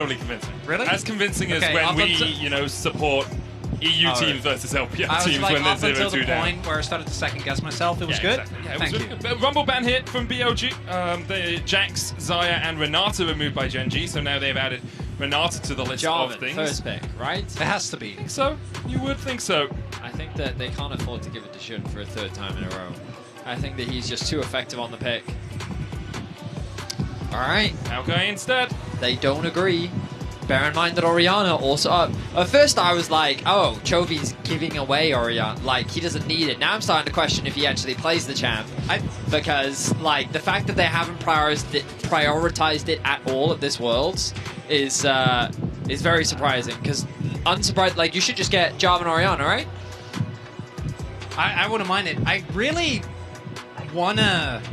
incredibly convincing. Really? As convincing as when we, you know, support EU teams versus LPL teams when they're 0-2 down. Up until the point where I started to second guess myself, it was good. Exactly. Yeah, Thank you. Good. Rumble ban hit from BLG. The Jax, Xayah, and Renata were moved by Gen G, so now they've added Renata to the list of things. First pick, right? It has to be. So you would think so. I think that they can't afford to give it to Shun for a third time in a row. I think that he's just too effective on the pick. All right. Maokai instead. They don't agree. Bear in mind that Orianna also... at first I was like, oh, Chovy's giving away Orianna. Like, he doesn't need it. Now I'm starting to question if he actually plays the champ. Because, like, the fact that they haven't prioritized it at all at this Worlds is very surprising. Because, unsurprised, like, you should just get Jarvan and Orianna, right? I wouldn't mind it. I really want to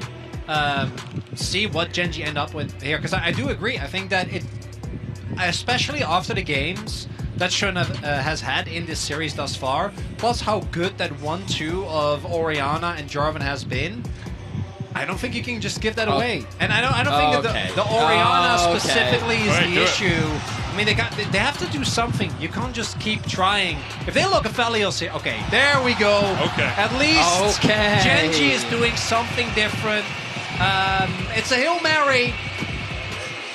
see what Gen G end up with here. Because I do agree. I think that it... especially after the games that Shun has had in this series thus far, plus how good that 1-2 of Orianna and Jarvan has been, I don't think you can just give that away. And I don't think that the Orianna specifically is the issue. I mean, they have to do something. You can't just keep trying. If they look at Felios here, okay, there we go. Okay. At least Gen G is doing something different. It's a Hail Mary.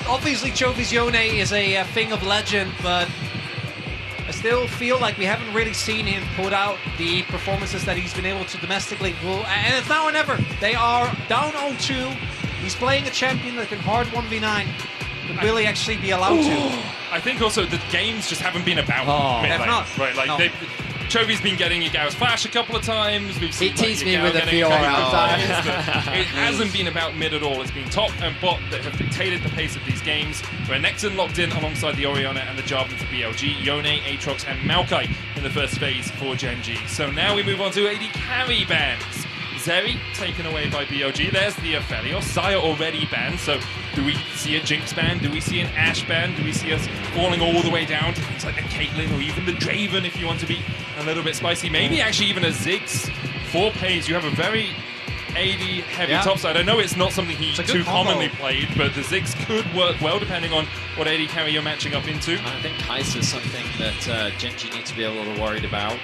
Obviously, Chovy's Yone is a thing of legend, but I still feel like we haven't really seen him put out the performances that he's been able to domestically. And it's now or never. They are down 0-2. He's playing a champion that can hard 1v9. Will he actually be allowed to? I think also the games just haven't been about They have not. Right, like Chovy's been getting Yagao's flash a couple of times. We've seen, he teased me Yagao with a few It hasn't been about mid at all. It's been top and bot that have dictated the pace of these games. Where Nexon locked in alongside the Orianna and the Jarvan for BLG, Yone, Aatrox, and Maokai in the first phase for Gen G. So now we move on to AD carry bans. Zeri taken away by BLG. There's the Aphelios. Xayah already banned. So do we see a Jinx ban? Do we see an Ashe ban? Do we see us falling all the way down to things like the Caitlyn or even the Draven if you want to be a little bit spicy? Maybe actually even a Ziggs. 4 plays. You have a very AD heavy topside. I know it's not something he too commonly played, but the Ziggs could work well depending on what AD carry you're matching up into. I think Kai'Sa is something that Gen G needs to be a little worried about.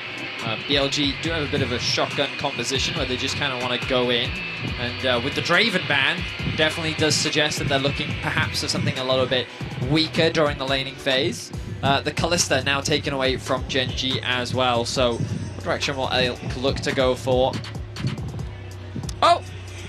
BLG do have a bit of a shotgun composition where they just kind of want to go in, and with the Draven ban, definitely does suggest that they're looking perhaps for something a little bit weaker during the laning phase. The Kalista now taken away from Gen G as well, so what direction will Elk look to go for? Oh!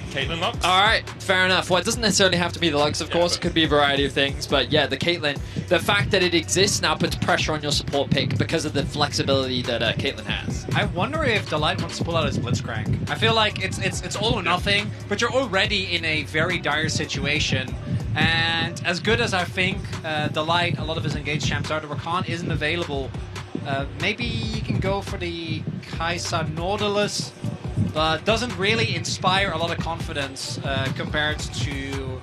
Caitlyn Lux. Alright, fair enough. Well, it doesn't necessarily have to be the Lux, of course. It could be a variety of things. But yeah, the Caitlyn, the fact that it exists now puts pressure on your support pick because of the flexibility that Caitlyn has. I wonder if Delight wants to pull out his Blitzcrank. I feel like it's all or nothing, but you're already in a very dire situation. And as good as I think Delight, a lot of his engaged champs are, the Rakan isn't available. Maybe you can go for the Kai'Sa Nautilus, but doesn't really inspire a lot of confidence compared to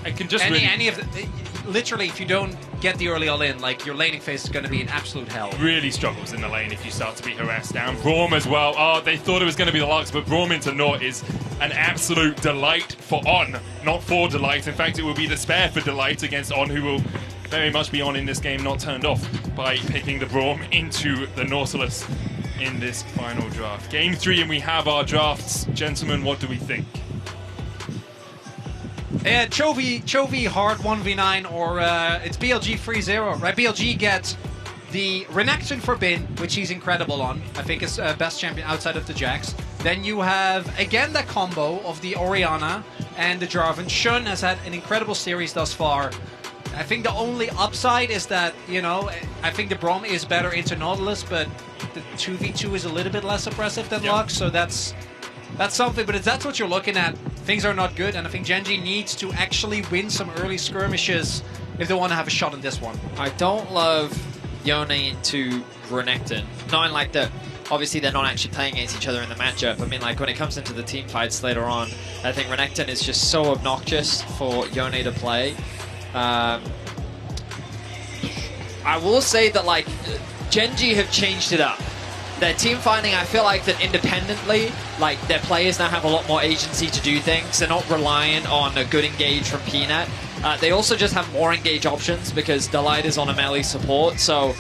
any of the... Literally, if you don't get the early all-in, like, your laning phase is going to be in absolute hell. Really struggles in the lane if you start to be harassed down. Braum as well. Oh, they thought it was going to be the Lux, but Braum into Naught is an absolute delight for On, not for Delight. In fact, it will be the spare for Delight against On, who will very much be on in this game, not turned off by picking the Braum into the Nautilus in this final draft. Game 3, and we have our drafts. Gentlemen, what do we think? Yeah, Chovy hard 1v9, or it's BLG 3-0, right? BLG gets the Renekton for Bin, which he's incredible on. I think it's best champion outside of the Jax. Then you have, again, that combo of the Orianna and the Jarvan. Shun has had an incredible series thus far. I think the only upside is that, you know, I think the Braum is better into Nautilus, but the 2v2 is a little bit less oppressive than Lux, so that's something. But if that's what you're looking at, things are not good, and I think Gen G needs to actually win some early skirmishes if they want to have a shot in this one. I don't love Yone into Renekton. Not in like that. Obviously, they're not actually playing against each other in the matchup. I mean, like, when it comes into the team fights later on, I think Renekton is just so obnoxious for Yone to play. I will say that, like, Gen G have changed it up. Their team fighting, I feel like that independently, like, their players now have a lot more agency to do things. They're not reliant on a good engage from Peanut. They also just have more engage options because Delight is on a melee support, so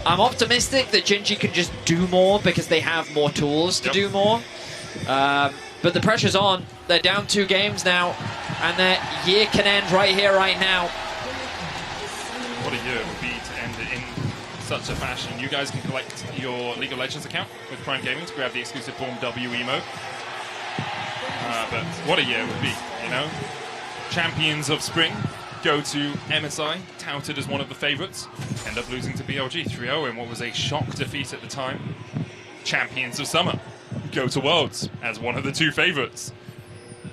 I'm optimistic that Genji can just do more because they have more tools to do more. But the pressure's on. They're down 2 games now, and their year can end right here, right now. What a year it would be to end it in such a fashion. You guys can collect your League of Legends account with Prime Gaming to grab the exclusive Form W emote. But what a year it would be, you know? Champions of Spring go to MSI, touted as one of the favourites, end up losing to BLG 3-0 in what was a shock defeat at the time. Champions of Summer go to Worlds as one of the 2 favourites,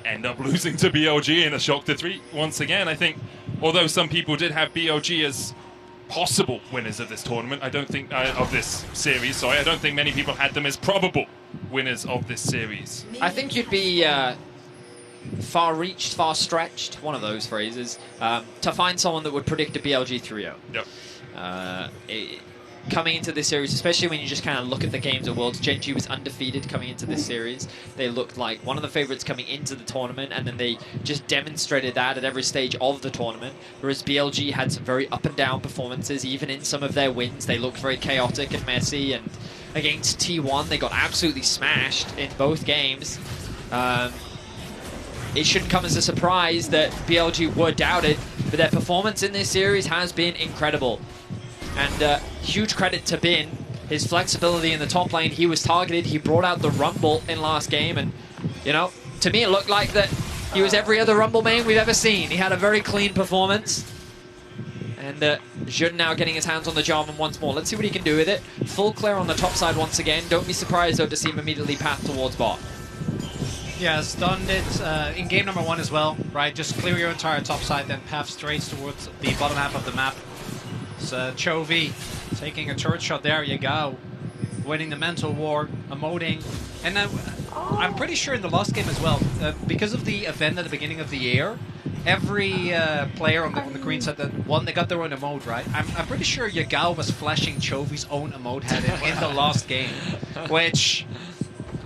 end up losing to BLG in a shock defeat once again. I think, although some people did have BLG as possible winners of this tournament, I don't think of this series. Sorry, I don't think many people had them as probable winners of this series. I think you'd be far-reached, far-stretched, one of those phrases, to find someone that would predict a BLG 3-0. Yep. Coming into this series, especially when you just kind of look at the games of Worlds, Genji was undefeated coming into this series. They looked like one of the favorites coming into the tournament, and then they just demonstrated that at every stage of the tournament, whereas BLG had some very up and down performances. Even in some of their wins, they looked very chaotic and messy, and against T1, they got absolutely smashed in both games. It shouldn't come as a surprise that BLG were doubted, but their performance in this series has been incredible. And huge credit to Bin, his flexibility in the top lane. He was targeted, he brought out the Rumble in last game, and, you know, to me it looked like that he was every other Rumble main we've ever seen. He had a very clean performance. And Jun now getting his hands on the Jarvan once more. Let's see what he can do with it. Full clear on the top side once again. Don't be surprised, though, to see him immediately path towards bot. Yeah, done it in game number 1 as well, right? Just clear your entire top side, then path straight towards the bottom half of the map. So Chovy taking a turret shot there, you go. Winning the mental war, emoting. And then I'm pretty sure in the last game as well, because of the event at the beginning of the year, every player on the green side that won, they got their own emote, right? I'm pretty sure Yagao was flashing Chovy's own emote head in the last game, which,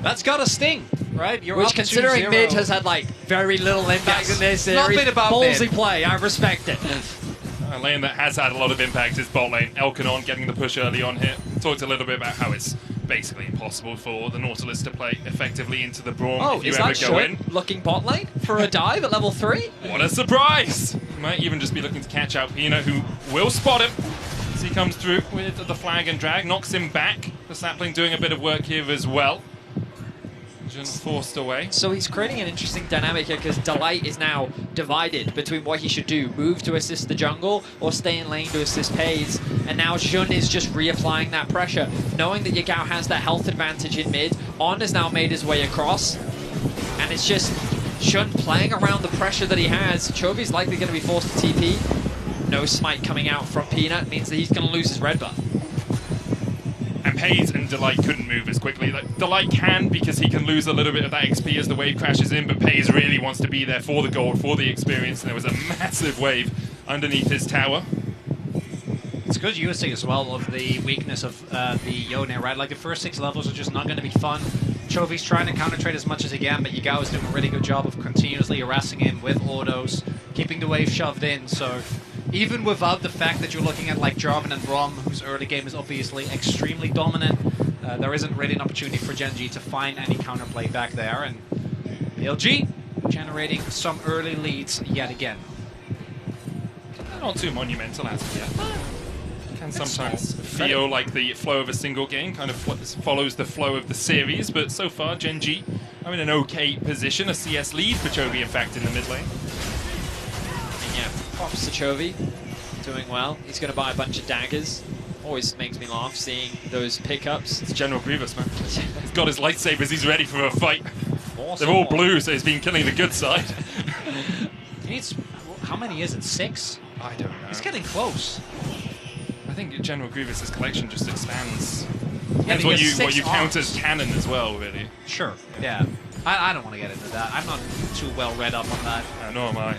that's gotta sting, right? You're Which, up considering 2-0. mid has had like very little impact in this series, Not been about ballsy mid. play, I respect it. A lane that has had a lot of impact is bot lane. Elkanon getting the push early on here. Talked a little bit about how it's basically impossible for the Nautilus to play effectively into the Braum if you is ever that go in. looking bot lane for a dive at level 3? What a surprise! He might even just be looking to catch out Pina, who will spot him as he comes through with the flag and drag, knocks him back. The sapling doing a bit of work here as well. Jun forced away. So he's creating an interesting dynamic here because Delight is now divided between what he should do, move to assist the jungle or stay in lane to assist Pays. And now Jun is just reapplying that pressure, knowing that Yagao has that health advantage in mid. On has now made his way across, and it's just Jun playing around the pressure that he has. Chovy's likely going to be forced to TP. No smite coming out from Peanut means that he's going to lose his red buff. And Pays and Delight couldn't move as quickly. Like, Delight can, because he can lose a little bit of that XP as the wave crashes in, but Pays really wants to be there for the gold, for the experience, and there was a massive wave underneath his tower. It's good using as well of the weakness of the Yone, right? Like the first 6 levels are just not going to be fun. Chovy's trying to counter trade as much as he can, but Yagao is doing a really good job of continuously harassing him with autos, keeping the wave shoved in, so even without the fact that you're looking at like Jarvan and Braum, whose early game is obviously extremely dominant, there isn't really an opportunity for Genji to find any counterplay back there, and BLG generating some early leads yet again. Not too monumental as of yet. Can sometimes feel like the flow of a single game kind of follows the flow of the series, but so far Genji are in an okay position, a CS lead for Chovy in fact in the mid lane. Yeah, props to Chovy, doing well. He's going to buy a bunch of daggers. Always makes me laugh seeing those pickups. It's General Grievous, man. He's got his lightsabers, he's ready for a fight. Awesome. They're all blue, so he's been killing the good side. He needs, how many is it? 6? I don't know. He's getting close. I think General Grievous's collection just expands. Yeah, Depends what you count as canon as well, really. Sure, yeah. I don't want to get into that. I'm not too well read up on that. Nor am I.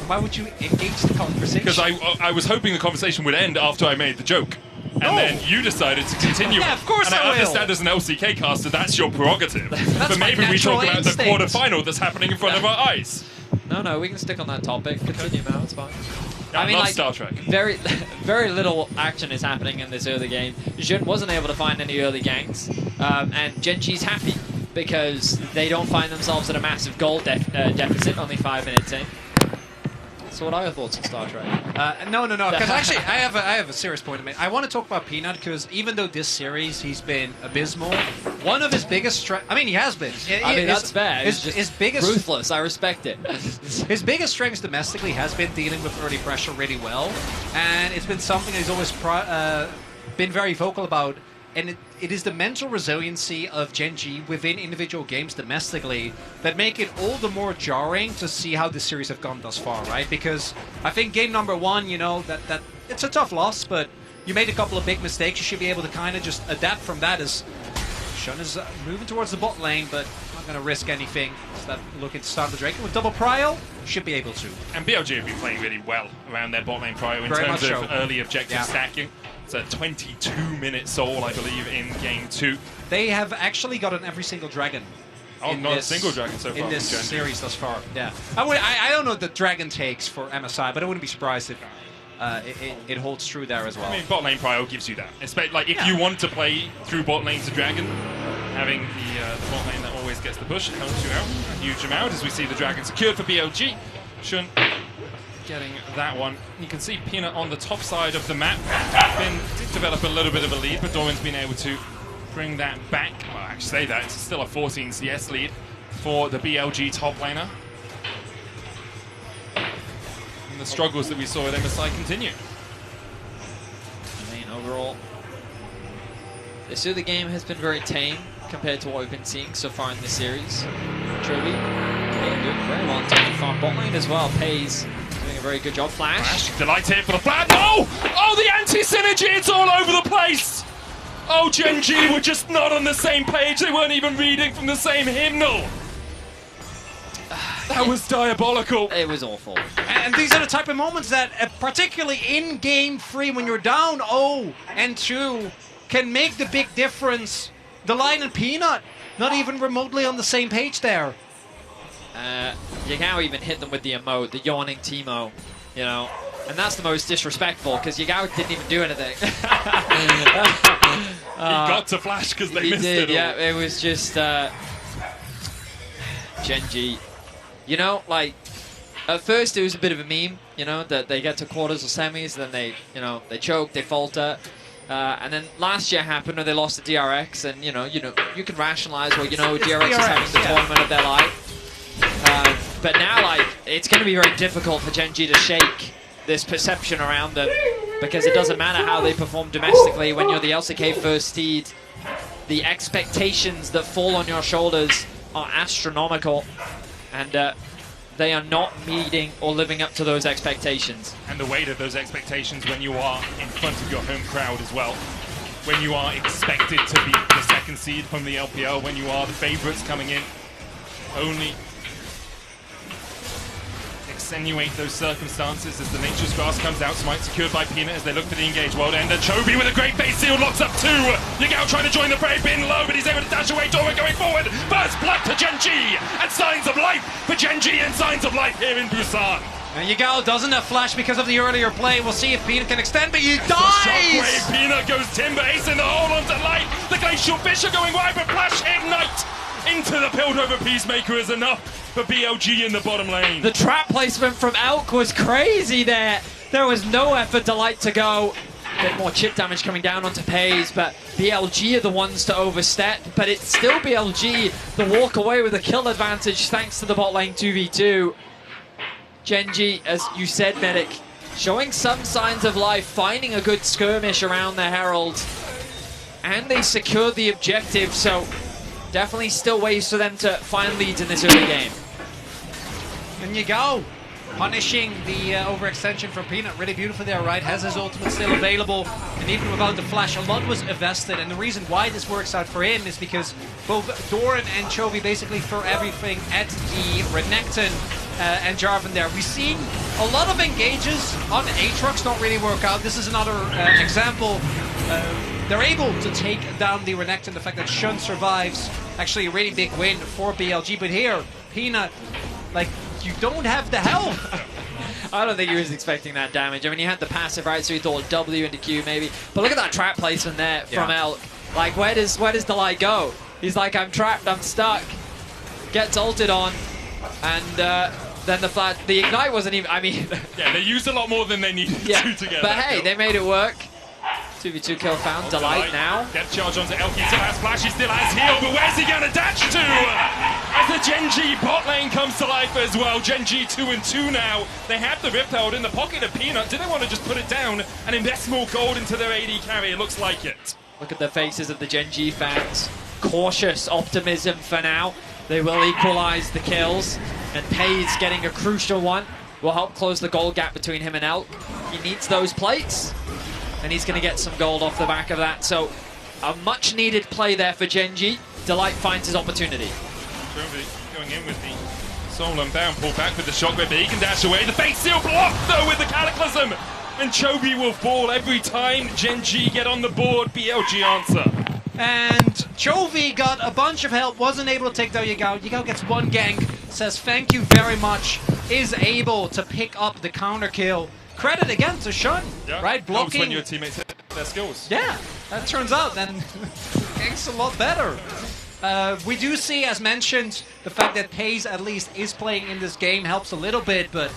Why would you engage the conversation? Because I was hoping the conversation would end after I made the joke. And then you decided to continue. Yeah, of course and I I will. understand as an LCK caster, that's your prerogative. But my maybe we natural talk about instinct. the quarterfinal that's happening in front of our eyes. No, we can stick on that topic. Continue, man. It's fine. I love Star Trek. Very, very little action is happening in this early game. Jun wasn't able to find any early ganks, and Genji's happy because they don't find themselves at a massive gold deficit, only 5 minutes in. So what are your thoughts on Star Trek? No, because actually I have a serious point to make. I want to talk about Peanut because even though this series he's been abysmal, one of his biggest strengths, I mean he has been. That's fair. His biggest ruthless. I respect it. His biggest strengths domestically has been dealing with early pressure really well, and it's been something he's always been very vocal about. And it is the mental resiliency of Genji within individual games domestically that make it all the more jarring to see how this series have gone thus far, right? Because I think game number 1, you know, that it's a tough loss, but you made a couple of big mistakes. You should be able to kind of just adapt from that as Shun is moving towards the bot lane, but not going to risk anything. So looking to start the Drake with double prio, should be able to. And BLG have been playing really well around their bot lane prio in terms of early objective stacking. It's a 22-minute soul, I believe, in game 2. They have actually gotten every single dragon. Oh, not a single dragon so far. In this series thus far, yeah. I don't know what the dragon takes for MSI, but I wouldn't be surprised if it holds true there as well. I mean, bot lane prio gives you that. Like, if you want to play through bot lane to dragon, having the bot lane that always gets the push helps you out a huge amount, as we see the dragon secured for BLG. Shun getting that one. You can see Peanut on the top side of the map. Did develop a little bit of a lead, but Doran's been able to bring that back. Well, I actually say that, it's still a 14 CS lead for the BLG top laner. And the struggles that we saw at MSI continue. I mean, overall, this early game has been very tame compared to what we've been seeing so far in this series. Trilby doing very well in terms of farm bot lane as well. Pays doing a very good job. Flash. Delight here for the flag. No! Oh, the anti-synergy, it's all over the place! Oh, Genji were just not on the same page. They weren't even reading from the same hymnal. That was diabolical. It was awful. And these are the type of moments that, particularly in game 3, when you're down 0 and 2, can make the big difference. The Lion and Peanut, not even remotely on the same page there. Yagao even hit them with the emote, the yawning Teemo, you know. And that's the most disrespectful, because Yagao didn't even do anything. He got to flash because they missed it all. Yeah, it was just Genji. You know, like, at first it was a bit of a meme, you know, that they get to quarters or semis, then they, you know, they choke, they falter. And then last year happened when they lost to DRX, and you can rationalize, well, DRX is having the tournament of their life. But now, like, it's going to be very difficult for Genji to shake this perception around them, because it doesn't matter how they perform domestically when you're the LCK first seed. The expectations that fall on your shoulders are astronomical, and they are not meeting or living up to those expectations. And the weight of those expectations when you are in front of your home crowd as well. When you are expected to be the second seed from the LPL, when you are the favourites coming in, only extenuate those circumstances as the Nature's Grasp comes out. Smite secured by Peanut as they look for the engage world ender. Chovy with a great base seal, locks up 2. Yagao trying to join the fray, bin low, but he's able to dash away. Dora going forward. First blood to Genji, and signs of life for Genji, and signs of life here in Busan. And Yagao doesn't have flash because of the earlier play. We'll see if Peanut can extend, but he dies! Shockwave, Peanut goes timber, ace in the hole onto light. The Glacial Fish are going wide, but flash ignite into the Piltover Peacemaker is enough for BLG in the bottom lane. The trap placement from Elk was crazy there. There was no effort to light to go. A bit more chip damage coming down onto Pays, but BLG are the ones to overstep. But it's still BLG the walk away with a kill advantage thanks to the bot lane 2v2. Genji, as you said, Medic, showing some signs of life, finding a good skirmish around the Herald. And they secured the objective, so definitely still ways for them to find leads in this early game. And Yagao punishing the overextension from Peanut really beautifully there, right? Has his ultimate still available, and even without the flash, a lot was invested. And the reason why this works out for him is because both Doran and Chovy basically throw everything at the Renekton and Jarvan there. We've seen a lot of engages on Aatrox not really work out. This is another example. They're able to take down the Renekton. The fact that Shun survives, actually a really big win for BLG. But here, Peanut, like, you don't have the health. I don't think he was expecting that damage. I mean, he had the passive, right, so he thought W into Q maybe. But look at that trap placement there from Elk. Like, where does Delight go? He's like, I'm trapped, I'm stuck. Gets ulted on, and then the ignite wasn't even, I mean... yeah, they used a lot more than they needed to get But that hey, kill. they made it work. 2v2 kill found. Delight now. Depth charge onto Elk. He still has flash, he still has heal, but where's he gonna dash to? As the Gen G bot lane comes to life as well. Gen G 2-2 now. They have the Rift Herald in the pocket of Peanut. Do they want to just put it down and invest more gold into their AD carry? It looks like it. Look at the faces of the Gen G fans. Cautious optimism for now. They will equalize the kills, and Pay's getting a crucial one. Will help close the gold gap between him and Elk. He needs those plates, and he's going to get some gold off the back of that. So a much needed play there for Gen G. Delight finds his opportunity. Going in with the Soul Unbound, pull back with the shockwave, but he can dash away. The face seal blocked though with the Cataclysm, and Chovy will fall every time Gen G get on the board. BLG answer. And Chovy got a bunch of help, wasn't able to take down Yagao. Yagao gets one gank, says thank you very much, is able to pick up the counter kill. Credit again to Shun, right? Blocking. When your teammates hit their skills. Yeah, that turns out then it's a lot better. We do see, as mentioned, the fact that Paze at least is playing in this game helps a little bit, but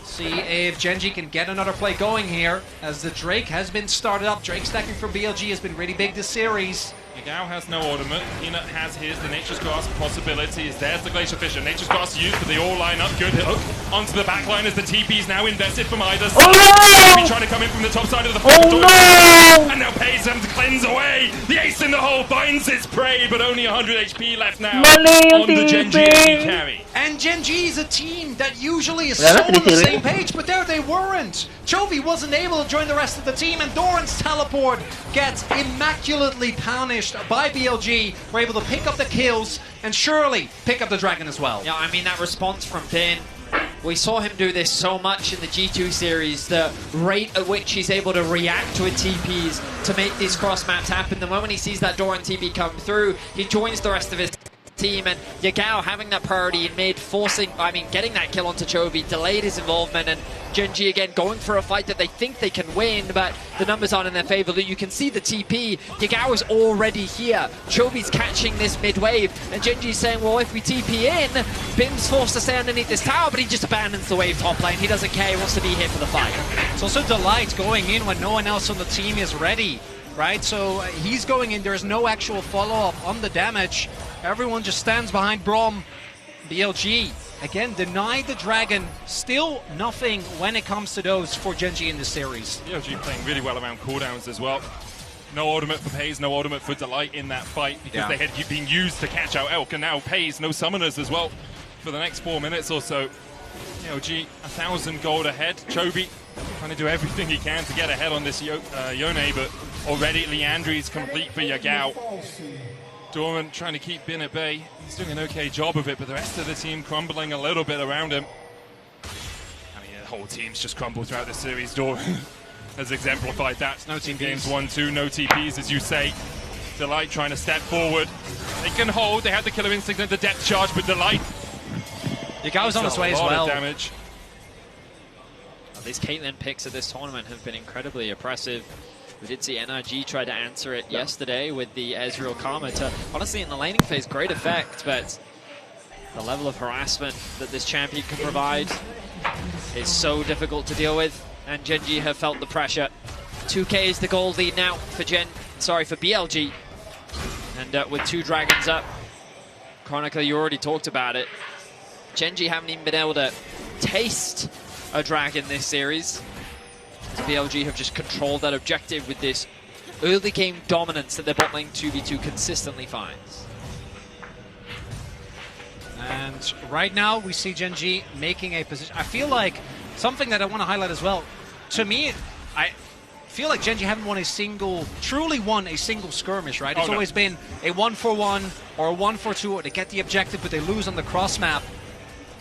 see if Gen G can get another play going here, as the Drake has been started up. Drake stacking for BLG has been really big this series. Yagao has no ornament. Peanut has his. The Nature's Grasp possibility is there's the Glacier Fisher. Nature's Grasp used, but they all line up. Good hook onto the back line as the TP's now invested from either side. Oh no! Trying to come in from the top side of the Oh no! and now Paze them to cleanse away. The ace in the hole finds its prey, but only 100 HP left now on the Gen G AD carry. And Gen G is a team that usually is so on the same page, but there they weren't. Chovy wasn't able to join the rest of the team, and Doran's teleport gets immaculately punished by BLG. We're able to pick up the kills and surely pick up the dragon as well. Yeah, I mean, that response from Bin, we saw him do this so much in the G2 series, the rate at which he's able to react to a TPs to make these cross maps happen. The moment he sees that Doran TP come through, he joins the rest of his team, and Yagao having that priority in mid, getting that kill onto Chovy, delayed his involvement, and Gen G again going for a fight that they think they can win, but the numbers aren't in their favor. You can see the TP, Yagao is already here, Chovy's catching this mid wave, and Gen G's saying, well, if we TP in, Bim's forced to stay underneath this tower, but he just abandons the wave top lane. He doesn't care, he wants to be here for the fight. It's also Delight going in when no one else on the team is ready, right? So he's going in, there's no actual follow-up on the damage. Everyone just stands behind Brom. BLG, again, denied the dragon. Still nothing when it comes to those for Gen G in this series. BLG playing really well around cooldowns as well. No ultimate for Paze, no ultimate for Delight in that fight because they had been used to catch out Elk, and now Paze, no summoners as well for the next 4 minutes or so. BLG, 1,000 gold ahead. Chovy trying to do everything he can to get ahead on this Yone, but already Leandri's complete for Yagao. Doran trying to keep Bin at bay. He's doing an okay job of it, but the rest of the team crumbling a little bit around him. I mean, the whole team's just crumbled throughout the series. Doran has exemplified that. No TPs. Games 1-2, no TPs, as you say. Delight trying to step forward. They can hold. They have the killer instinct and the depth charge, but Delight. Yagao's on his way as well. A lot of damage. These Caitlyn picks at this tournament have been incredibly oppressive. We did see NRG try to answer it yesterday with the Ezreal Karma to, honestly, in the laning phase, great effect, but the level of harassment that this champion can provide is so difficult to deal with, and Gen G have felt the pressure. 2K is the gold lead now for BLG, and with 2 dragons up, Chronicle, you already talked about it. Gen G haven't even been able to taste a dragon this series. BLG have just controlled that objective with this early game dominance that their bot lane 2v2 consistently finds. And right now we see Gen G making a position. I feel like something that I want to highlight as well. To me, I feel like Gen G haven't truly won a single skirmish, right? It's always been a 1-for-1 or a 1-for-2, or they get the objective but they lose on the cross map.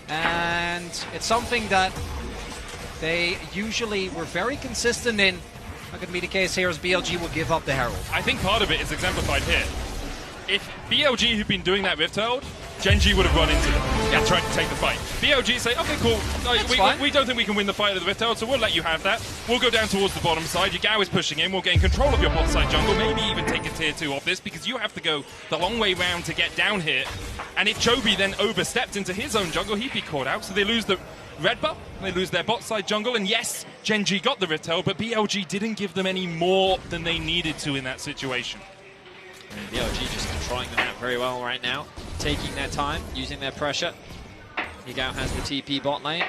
And it's something that they usually were very consistent in. Not going to be the case here as BLG will give up the Herald. I think part of it is exemplified here. If BLG had been doing that Rift Herald, Gen G would have run into them. Yeah, trying to take the fight. BLG say, okay, cool. We don't think we can win the fight of the Rift Herald, so we'll let you have that. We'll go down towards the bottom side. Yagao is pushing in. We'll gain control of your bot side jungle. Maybe even take a tier 2 off this, because you have to go the long way round to get down here. And if Chovy then overstepped into his own jungle, he'd be caught out. So they lose the red buff. They lose their bot side jungle. And yes, Gen G got the Rift Herald, but BLG didn't give them any more than they needed to in that situation. And BLG just controlling the map very well right now, taking their time, using their pressure. Yagao has the TP bot lane.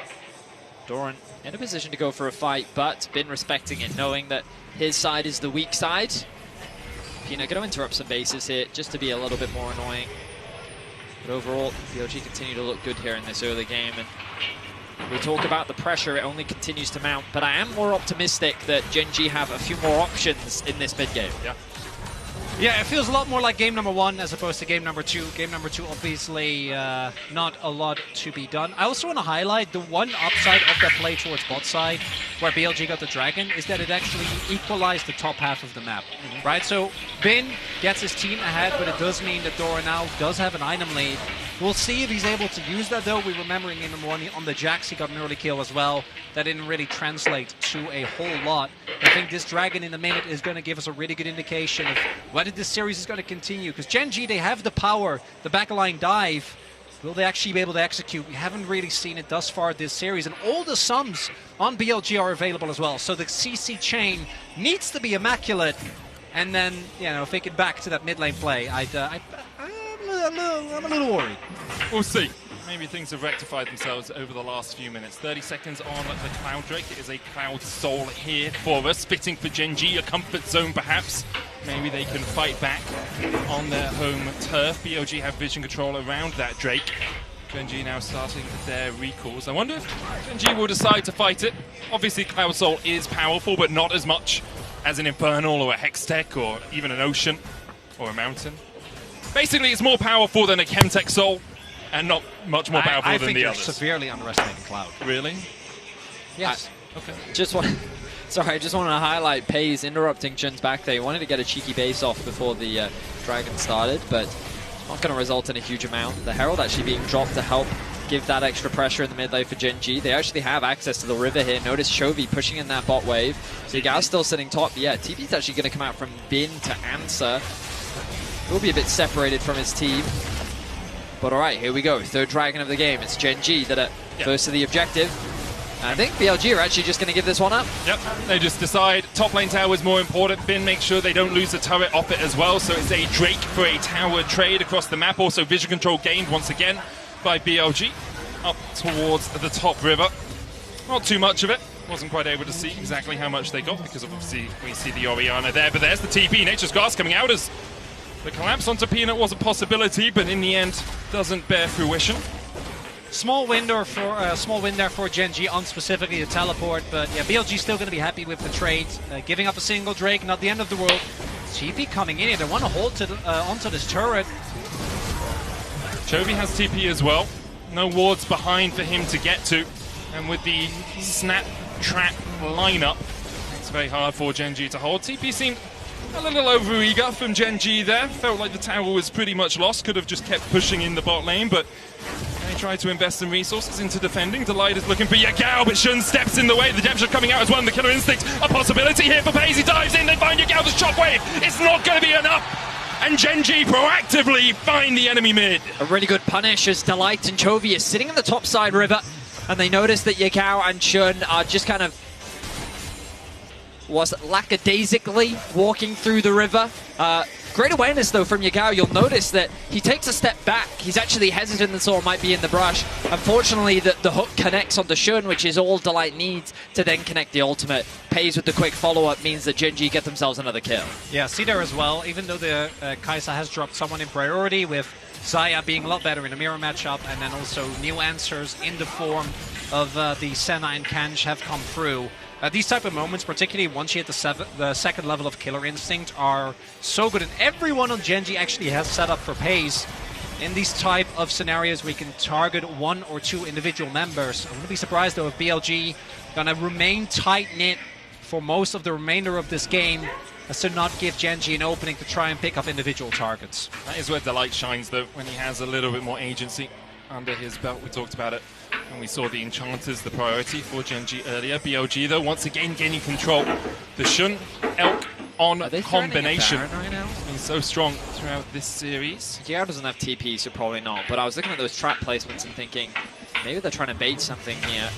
Doran in a position to go for a fight, but Bin respecting it, knowing that his side is the weak side. Peanut going to interrupt some bases here, just to be a little bit more annoying. But overall, BLG continue to look good here in this early game. And we talk about the pressure, it only continues to mount, but I am more optimistic that Gen G have a few more options in this mid game. Yeah, it feels a lot more like game number 1 as opposed to game number 2. Game number 2, obviously, not a lot to be done. I also want to highlight the one upside of that play towards bot side, where BLG got the dragon, is that it actually equalized the top half of the map, right? So Bin gets his team ahead, but it does mean that Dora now does have an item lead. We'll see if he's able to use that, though. We remember in game number 1 on the Jax, he got an early kill as well. That didn't really translate to a whole lot. I think this dragon in a minute is going to give us a really good indication of whether this series is going to continue. Because Gen G, they have the power, the backline dive. Will they actually be able to execute? We haven't really seen it thus far this series. And all the sums on BLG are available as well. So the CC chain needs to be immaculate. And then, you know, fake it back to that mid lane play. I'm a little worried. We'll see. Maybe things have rectified themselves over the last few minutes. 30 seconds on the Cloud Drake. It is a Cloud Soul here for us. Spitting for Gen G, a comfort zone perhaps. Maybe they can fight back on their home turf. BLG have vision control around that Drake. Gen G now starting their recalls. I wonder if Gen G will decide to fight it. Obviously Cloud Soul is powerful, but not as much as an Infernal or a Hextech or even an Ocean or a Mountain. Basically, it's more powerful than a Chemtech Soul, and not much more powerful than the others. I think you're severely underestimating Cloud. Really? Yes. Okay. I just wanted to highlight Pays interrupting Jun's back there. He wanted to get a cheeky base off before the Dragon started, but not going to result in a huge amount. The Herald actually being dropped to help give that extra pressure in the mid lane for Gen G. They actually have access to the river here. Notice Chovy pushing in that bot wave. So Yagao's still sitting top. But yeah, TP's actually going to come out from Bin to answer. He'll be a bit separated from his team. But alright, here we go. Third dragon of the game. It's Gen G that are first to the objective. I think BLG are actually just going to give this one up. Yep, they just decide top lane tower is more important. Bin makes sure they don't lose the turret off it as well. So it's a Drake for a tower trade across the map. Also vision control gained once again by BLG up towards the top river. Not too much of it. Wasn't quite able to see exactly how much they got because obviously we see the Orianna there. But there's the TP. Nature's Glass coming out as the collapse onto Peanut was a possibility, but in the end doesn't bear fruition. Small win there for Gen G on specifically the teleport, but yeah, BLG still going to be happy with the trade. Giving up a single Drake, not the end of the world. TP coming in here, they want to hold onto this turret. Chovy has TP as well. No wards behind for him to get to. And with the snap trap lineup, it's very hard for Gen G to hold. TP seemed a little over-eager from Gen G there. Felt like the tower was pretty much lost. Could have just kept pushing in the bot lane, but they tried to invest some resources into defending. Delight is looking for Yagao, but Shun steps in the way. The Depth coming out as one. The Killer Instinct, a possibility here for Pays. He dives in. They find Yagao. The shockwave. It's not going to be enough. And Gen G proactively find the enemy mid. A really good punish as Delight and Chovy are sitting in the top side river, and they notice that Yagao and Shun are just kind of lackadaisically walking through the river. Great awareness though from Yagao. You'll notice that he takes a step back. He's actually hesitant that Soul might be in the brush. Unfortunately, the hook connects onto Shun, which is all Delight needs to then connect the ultimate. Pays with the quick follow-up means that Gen G get themselves another kill. Yeah, see there as well, even though the Kai'Sa has dropped someone in priority, with Xayah being a lot better in a mirror matchup, and then also new answers in the form of the Senna and Kanj have come through. These type of moments, particularly once you hit the second level of Killer Instinct, are so good. And everyone on Gen G actually has set up for Pays. In these type of scenarios, we can target one or two individual members. I wouldn't be surprised, though, if BLG gonna remain tight-knit for most of the remainder of this game, as to not give Gen G an opening to try and pick up individual targets. That is where Delight shines, though, when he has a little bit more agency. under his belt. We talked about it when we saw the Enchanters, the priority for Genji earlier. BLG, though, once again gaining control. The Shun, Elk on combination right now? has been so strong throughout this series. Yao doesn't have TP, so probably not. But I was looking at those trap placements and thinking, maybe they're trying to bait something here.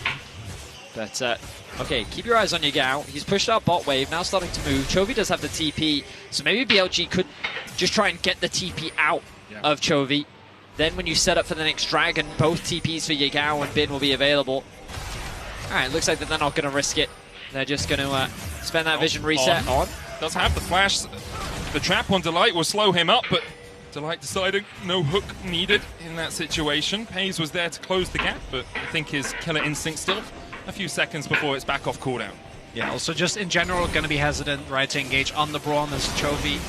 But, okay, keep your eyes on Yagao. He's pushed out bot wave, now starting to move. Chovy does have the TP, so maybe BLG could just try and get the TP out of Chovy. Then when you set up for the next dragon, both TPs for Yagao and Bin will be available. Alright, looks like that they're not going to risk it. They're just going to spend that vision reset on. Does have the flash. The trap on Delight will slow him up, but Delight decided no hook needed in that situation. Pays was there to close the gap, but I think his killer instinct still a few seconds before it's back off cooldown. Yeah, also just in general, going to be hesitant, right, to engage on the Brawn as Chovy.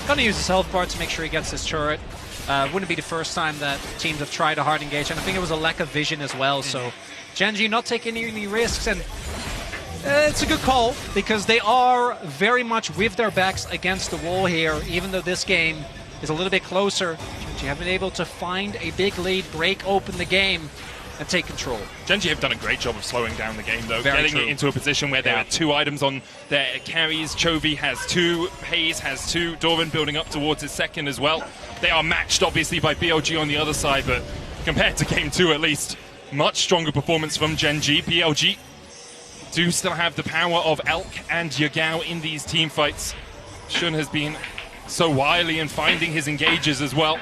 Going to use his health bar to make sure he gets his turret. Wouldn't be the first time that teams have tried a hard engage, and I think it was a lack of vision as well, so Genji not taking any risks, and it's a good call, because they are very much with their backs against the wall here, even though this game is a little bit closer. Genji have been able to find a big lead, break open the game, and take control. Genji have done a great job of slowing down the game, though, Very getting true. it into a position where there are 2 items on their carries. Chovy has 2, Hayes has 2, Doran building up towards his second as well. They are matched, obviously, by BLG on the other side, but compared to Game 2, at least, much stronger performance from Genji. BLG do still have the power of Elk and Yagao in these team fights. Shun has been so wily in finding his engages as well.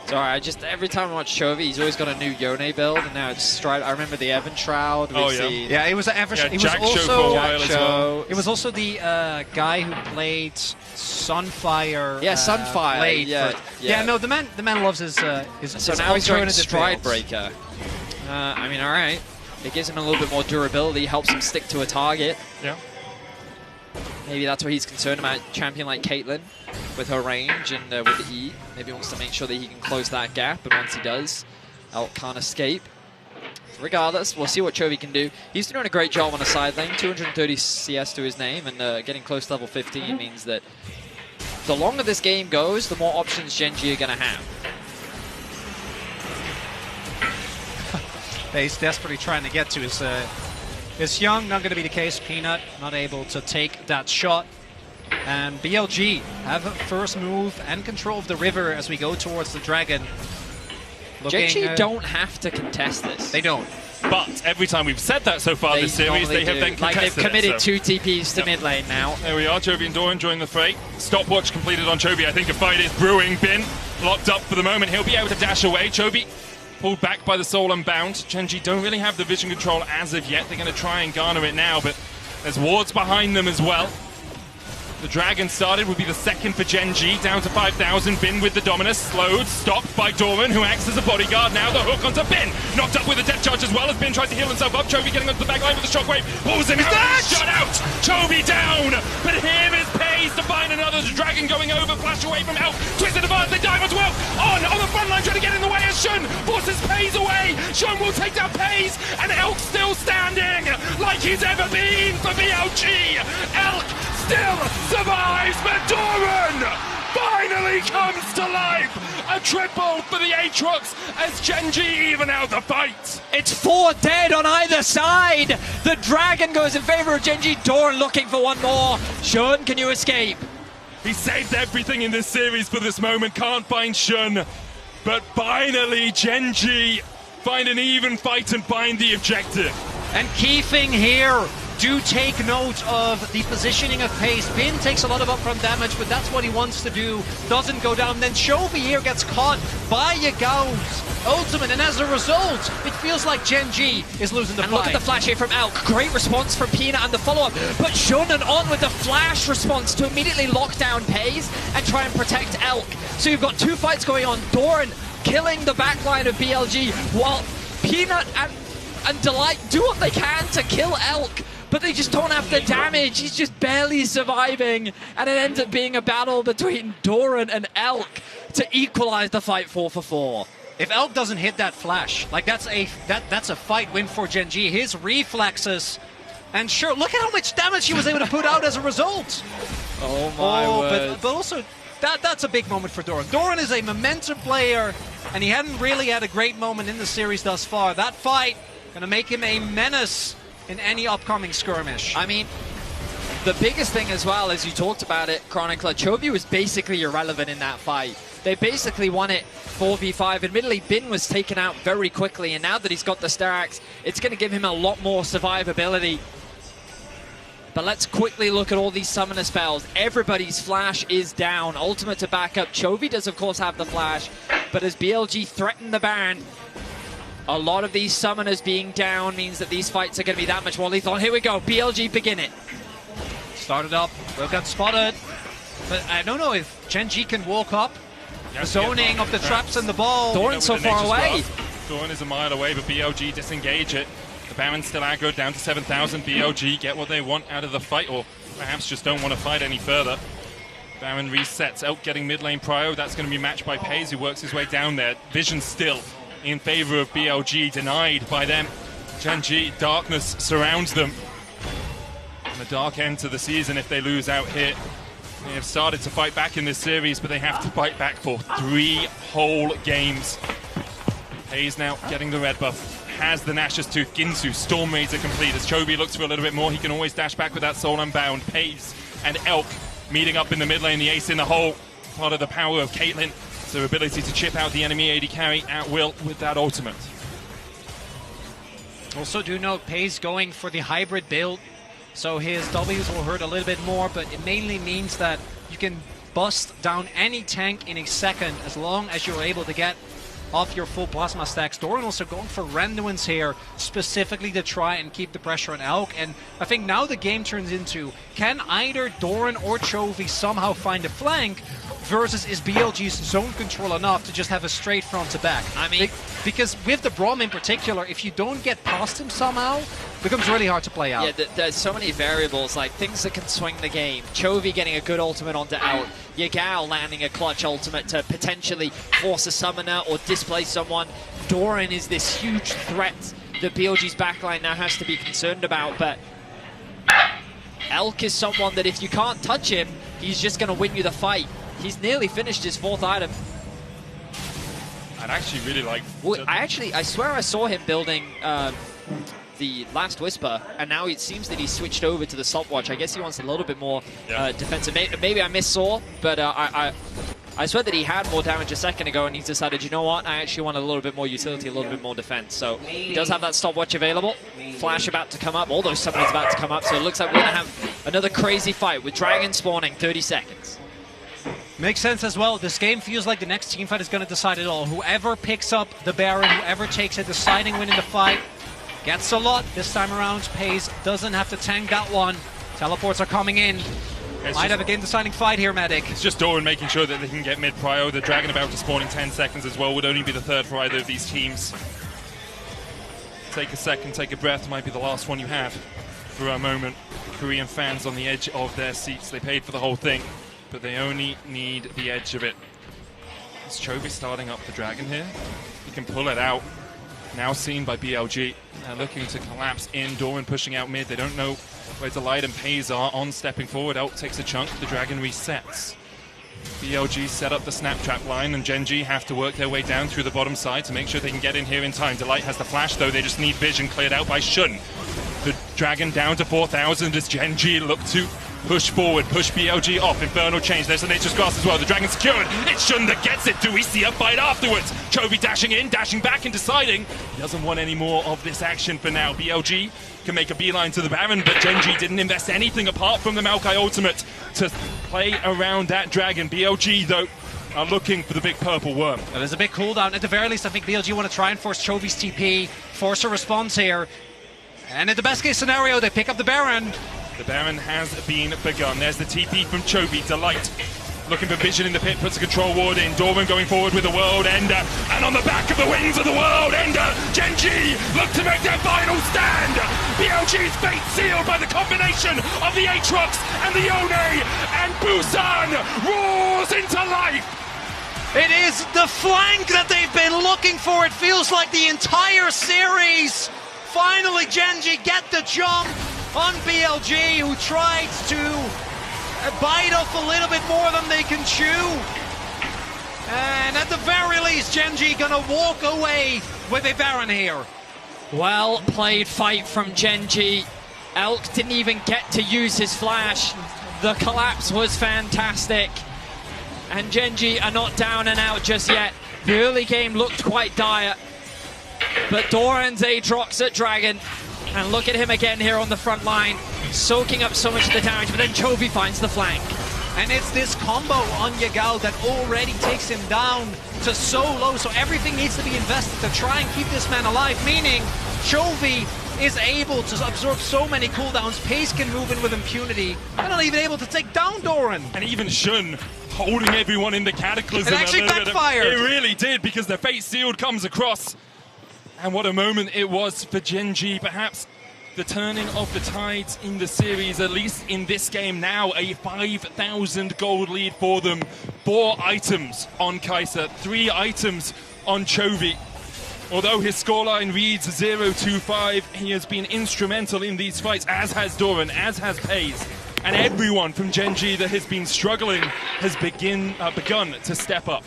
Sorry, every time I watch Chovy, he's always got a new Yone build, and now it's Stride. I remember the Evan Shroud. Yeah, it was an average. It was Jack Show for a also while as well. it was also the guy who played Sunfire. Yeah, Sunfire. Blade Yeah. No, the man loves his. So his now he's going alternative Stride builds. Breaker. I mean, all right. It gives him a little bit more durability, helps him stick to a target. Yeah. Maybe that's what he's concerned about. Champion like Caitlyn with her range and with the E. Maybe he wants to make sure that he can close that gap, and once he does, Elk can't escape. Regardless, we'll see what Chovy can do. He's doing a great job on the side lane, 230 CS to his name, and getting close to level 15 means that the longer this game goes, the more options Genji are going to have. He's desperately trying to get to his young. Not going to be the case. Peanut not able to take that shot. And BLG have a first move and control of the river as we go towards the dragon. Genji don't have to contest this. They don't. But every time we've said that so far this series, they have then contested they've committed it, so. 2 TPs to mid lane now. There we are, Chovy and Doran join the fray. Stopwatch completed on Chovy. I think a fight is brewing. Bin locked up for the moment. He'll be able to dash away. Chovy pulled back by the Soul Unbound. Genji don't really have the vision control as of yet. They're going to try and garner it now, but there's wards behind them as well. The Dragon started, would be the second for Genji, down to 5,000. Bin with the Dominus, slowed, stopped by Doran, who acts as a bodyguard. Now the hook onto Bin, knocked up with a death charge as well as Bin tries to heal himself up. Chovy getting onto the back line with the shockwave, pulls him out, shut out! Chovy down! But here is Pays to find another. Dragon going over, flash away from Elk, twisted advance, they dive as well! On the front line, trying to get in the way as Shun forces Pays away! Shun will take down Pays, and Elk still standing like he's ever been for BLG! Elk still survives, but Doran finally comes to life! A triple for the Aatrox as Genji even out the fight! It's 4 dead on either side! The Dragon goes in favor of Genji, Doran looking for one more. Shun, can you escape? He saved everything in this series for this moment, can't find Shun, but finally Genji find an even fight and find the objective. And key thing here, do take note of the positioning of Pace. Bin takes a lot of upfront damage, but that's what he wants to do. Doesn't go down. Then Chovy here gets caught by Yagao's ultimate, and as a result, it feels like Genji is losing the And fight. look at the flash here from Elk. Great response from Peanut and the follow-up. But Shun and On with the flash response to immediately lock down Pays and try and protect Elk. So you've got 2 fights going on. Doran killing the backline of BLG, while Peanut and Delight do what they can to kill Elk, but they just don't have the damage. He's just barely surviving, and it ends up being a battle between Doran and Elk to equalize the fight 4-for-4. If Elk doesn't hit that flash, like that's a fight win for Genji. His reflexes, and sure, look at how much damage he was able to put out as a result. Oh my word. But also that's a big moment for Doran. Doran is a momentum player and he hadn't really had a great moment in the series thus far. That fight gonna make him a menace in any upcoming skirmish. I mean, the biggest thing as well, as you talked about it, Chronicler, Chovy was basically irrelevant in that fight. They basically won it 4v5. Admittedly, Bin was taken out very quickly, and now that he's got the Star Axe, it's going to give him a lot more survivability. But let's quickly look at all these summoner spells. Everybody's flash is down. Ultimate to back up. Chovy does, of course, have the flash, but as BLG threaten the Baron, a lot of these summoners being down means that these fights are going to be that much more lethal. And here we go. BLG begin it. Started up, Will got spotted, but I don't know if Gen G can walk up. The zoning of the traps and the ball. Doran's so far away. Doran is a mile away, but BLG disengage it. The Baron's still aggro down to 7,000. BLG get what they want out of the fight, or perhaps just don't want to fight any further. Baron resets out, getting mid lane prio. That's going to be matched by Pays, who works his way down there. Vision still in favor of BLG, denied by them. Gen G, darkness surrounds them. And a dark end to the season if they lose out here. They have started to fight back in this series, but they have to fight back for 3 whole games. Pays now getting the red buff, has the Nash's Tooth. Ginsu, Storm Raids are complete. As Chovy looks for a little bit more, he can always dash back with that Soul Unbound. Pays and Elk meeting up in the mid lane, the ace in the hole. Part of the power of Caitlyn, so ability to chip out the enemy AD carry at will with that ultimate. Also do note, Pays going for the hybrid build, so his W's will hurt a little bit more, but it mainly means that you can bust down any tank in a second as long as you're able to get off your full plasma stacks. Doran also going for Renduins here, specifically to try and keep the pressure on Elk, and I think now the game turns into, can either Doran or Chovy somehow find a flank, versus is BLG's zone control enough to just have a straight front to back? I mean, because with the Braum in particular, if you don't get past him somehow, it becomes really hard to play out. Yeah, there's so many variables, like things that can swing the game. Chovy getting a good ultimate onto Out. Yagao landing a clutch ultimate to potentially force a summoner or displace someone. Doran is this huge threat that BLG's backline now has to be concerned about, but Elk is someone that if you can't touch him, he's just going to win you the fight. He's nearly finished his 4th item. I'd actually really like... Well, I swear I saw him building the Last Whisper, and now it seems that he's switched over to the Stopwatch. I guess he wants a little bit more defensive. Maybe I missaw, but I swear that he had more damage a second ago, and he's decided, you know what, I actually want a little bit more utility, a little bit more defense. So he does have that Stopwatch available. Flash about to come up, all those summoners about to come up, so it looks like we're going to have another crazy fight with Dragon spawning 30 seconds. Makes sense as well. This game feels like the next teamfight is going to decide it all. Whoever picks up the Baron, whoever takes a deciding win in the fight, gets a lot this time around. Pays doesn't have to tank that one. Teleports are coming in. Might have a game-deciding fight here, Medic. It's just Doran making sure that they can get mid-prio. The Dragon about to spawn in 10 seconds as well. Would only be the 3rd for either of these teams. Take a second, take a breath. Might be the last one you have for a moment. Korean fans on the edge of their seats. They paid for the whole thing, but they only need the edge of it. Is Chovy starting up the Dragon here? He can pull it out. Now seen by BLG. They're looking to collapse in. Doran pushing out mid. They don't know where Delight and Pays are on stepping forward. Elk takes a chunk. The Dragon resets. BLG set up the snap trap line, and Gen G have to work their way down through the bottom side to make sure they can get in here in time. Delight has the flash, though. They just need vision cleared out by Shun. The Dragon down to 4,000 as Gen G look to push forward, push BLG off. Infernal change. There's a Nature's Grasp as well. The Dragon secured. It's Shun that gets it. Do we see a fight afterwards? Chovy dashing in, dashing back, and deciding he doesn't want any more of this action for now. BLG can make a beeline to the Baron, but Gen G didn't invest anything apart from the Maokai ultimate to play around that Dragon. BLG, though, are looking for the big purple worm. There's a big cooldown. At the very least, I think BLG want to try and force Chovy's TP, force a response here. And in the best case scenario, they pick up the Baron. The Baron has been begun. There's the TP from Chovy. Delight looking for vision in the pit, puts a control ward in. Doran going forward with the World Ender. And on the back of the wings of the World Ender, Gen G look to make their final stand. BLG's fate sealed by the combination of the Aatrox and the Yone. And Busan roars into life. It is the flank that they've been looking for. It feels like the entire series. Finally, Gen G get the jump on BLG, who tries to bite off a little bit more than they can chew. And at the very least, Genji gonna walk away with a Baron here. Well played fight from Genji. Elk didn't even get to use his flash. The collapse was fantastic. And Genji are not down and out just yet. The early game looked quite dire. But Doran's Aatrox at Dragon. And look at him again here on the front line, soaking up so much of the damage, but then Chovy finds the flank. And it's this combo on Yagal that already takes him down to so low, so everything needs to be invested to try and keep this man alive, meaning Chovy is able to absorb so many cooldowns. Pace can move in with impunity. They're not even able to take down Doran. And even Shun holding everyone in the Cataclysm. It actually backfired. It really did, because the Fate Sealed comes across. And what a moment it was for Genji. Perhaps the turning of the tides in the series, at least in this game now, a 5,000 gold lead for them. 4 items on Kai'Sa, 3 items on Chovy. Although his scoreline reads 0-2-5, he has been instrumental in these fights, as has Doran, as has Paze. And everyone from Genji that has been struggling has begun to step up.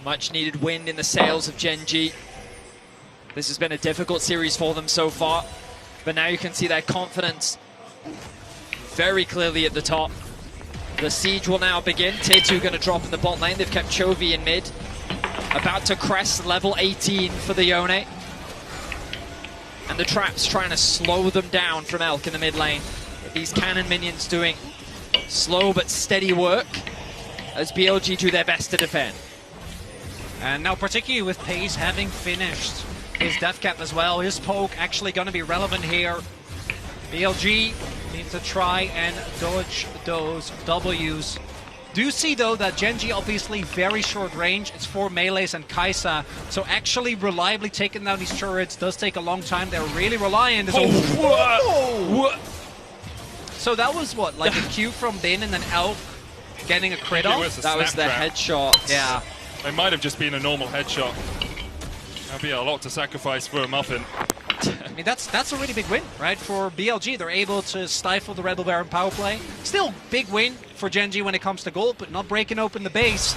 Much needed wind in the sails of Genji. This has been a difficult series for them so far, but now you can see their confidence very clearly at the top. The siege will now begin. Tier 2 going to drop in the bot lane. They've kept Chovy in mid. About to crest level 18 for the Yone. And the trap's trying to slow them down from Elk in the mid lane. These cannon minions doing slow but steady work as BLG do their best to defend. And now particularly with Pace having finished his death cap as well, his poke actually going to be relevant here. BLG needs to try and dodge those W's. Do see though that Genji obviously very short range. It's 4 melees and Kai'Sa, so actually reliably taking down these turrets does take a long time. They're really reliant. So that was what, like a Q from Bin and then Elk getting a crit off? That was the headshot. Yeah. It might have just been a normal headshot. That'd be a lot to sacrifice for a muffin. I mean, that's a really big win, right? For BLG, they're able to stifle the Rebel Baron power play. Still big win for Genji when it comes to gold, but not breaking open the base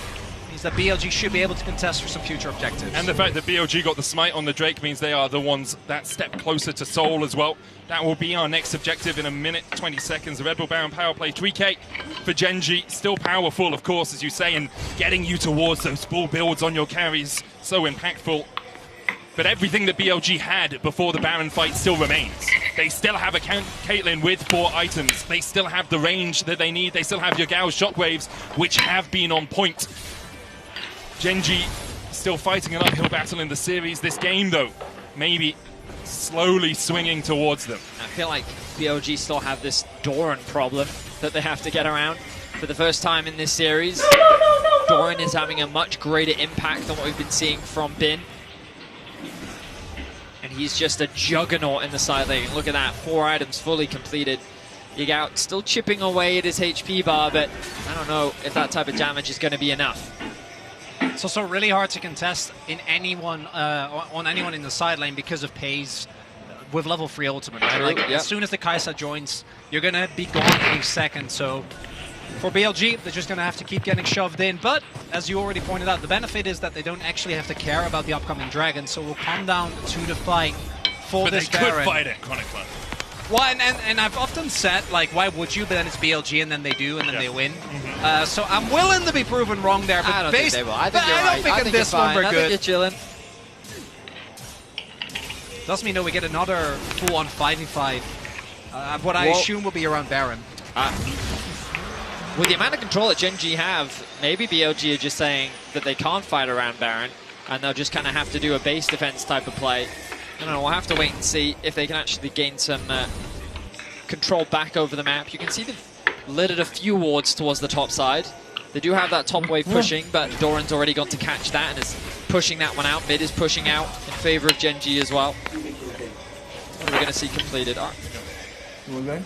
means that BLG should be able to contest for some future objectives. And the fact that BLG got the smite on the Drake means they are the ones that step closer to Soul as well. That will be our next objective in a minute, 20 seconds. The Red Bull Baron power play, 3k for Genji. Still powerful, of course, as you say, and getting you towards those full builds on your carries. So impactful. But everything that BLG had before the Baron fight still remains. They still have a Caitlyn with 4 items. They still have the range that they need. They still have your Gao's shockwaves, which have been on point. Genji still fighting an uphill battle in the series. This game, though, maybe slowly swinging towards them. I feel like BLG still have this Doran problem that they have to get around. For the first time in this series, Doran is having a much greater impact than what we've been seeing from Bin. And he's just a juggernaut in the side lane. Look at that, 4 items fully completed. Yigao still chipping away at his HP bar, but I don't know if that type of damage is going to be enough. It's also really hard to contest in anyone on anyone in the side lane because of Pace with level 3 ultimate, right? Like, as soon as the Kai'Sa joins, you're going to be gone in a second. So for BLG, they're just going to have to keep getting shoved in. But as you already pointed out, the benefit is that they don't actually have to care about the upcoming dragon, so we'll come down to the fight for this Baron. But they could fight it, Chronic Club. Well, and I've often said, like, why would you? But then it's BLG, and then they do, and then they win. So I'm willing to be proven wrong there. But I don't think they will. I think you're I right. don't think I in think this you're one fine. we're I good. think you're chilling. Doesn't mean that we get another full-on 5v5. What I assume will be around Baron. With the amount of control that Genji have, maybe BLG are just saying that they can't fight around Baron, and they'll just kind of have to do a base defense type of play. I don't know, we'll have to wait and see if they can actually gain some control back over the map. You can see they've littered a few wards towards the top side. They do have that top wave pushing, but Doran's already gone to catch that and is pushing that one out. Mid is pushing out in favor of Genji as well. What are we going to see completed? You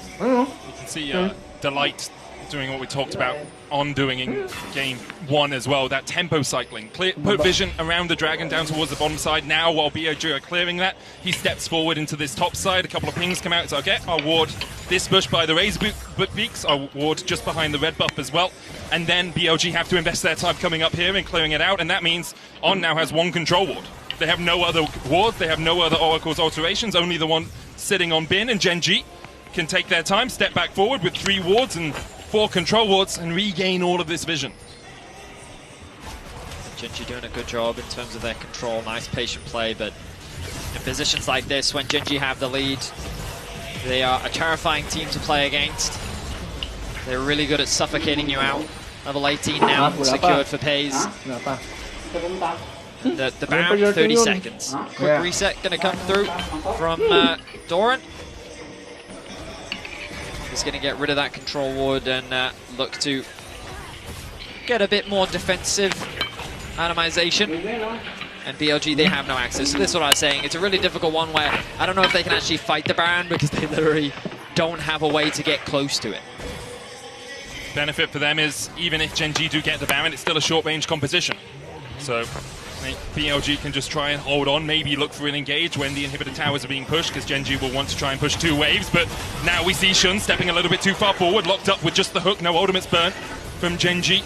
can see Delight doing what we talked about on doing in game 1 as well, that tempo cycling. Put vision around the dragon down towards the bottom side. Now, while BLG are clearing that, he steps forward into this top side. A couple of pings come out, so I'll get our ward this bush by the Razor Beaks are ward just behind the red buff as well. And then BLG have to invest their time coming up here and clearing it out, and that means On now has one control ward. They have no other wards, they have no other Oracle's alterations, only the one sitting on Bin, and Gen G can take their time, step back forward with 3 wards and 4 control wards and regain all of this vision. Gen G doing a good job in terms of their control, nice patient play, but in positions like this, when Gen G have the lead, they are a terrifying team to play against. They're really good at suffocating you out. Level 18 now, secured for Pays. The Baron, 30 seconds. Quick reset going to come through from Doran. He's going to get rid of that control ward and look to get a bit more defensive atomization. And BLG, they have no access. So this is what I was saying. It's a really difficult one where I don't know if they can actually fight the Baron because they literally don't have a way to get close to it. Benefit for them is even if Gen G do get the Baron, it's still a short-range composition. So BLG can just try and hold on, maybe look for an engage when the inhibitor towers are being pushed, because Gen G will want to try and push 2 waves. But now we see Shun stepping a little bit too far forward, locked up with just the hook, no ultimates burnt from Gen G.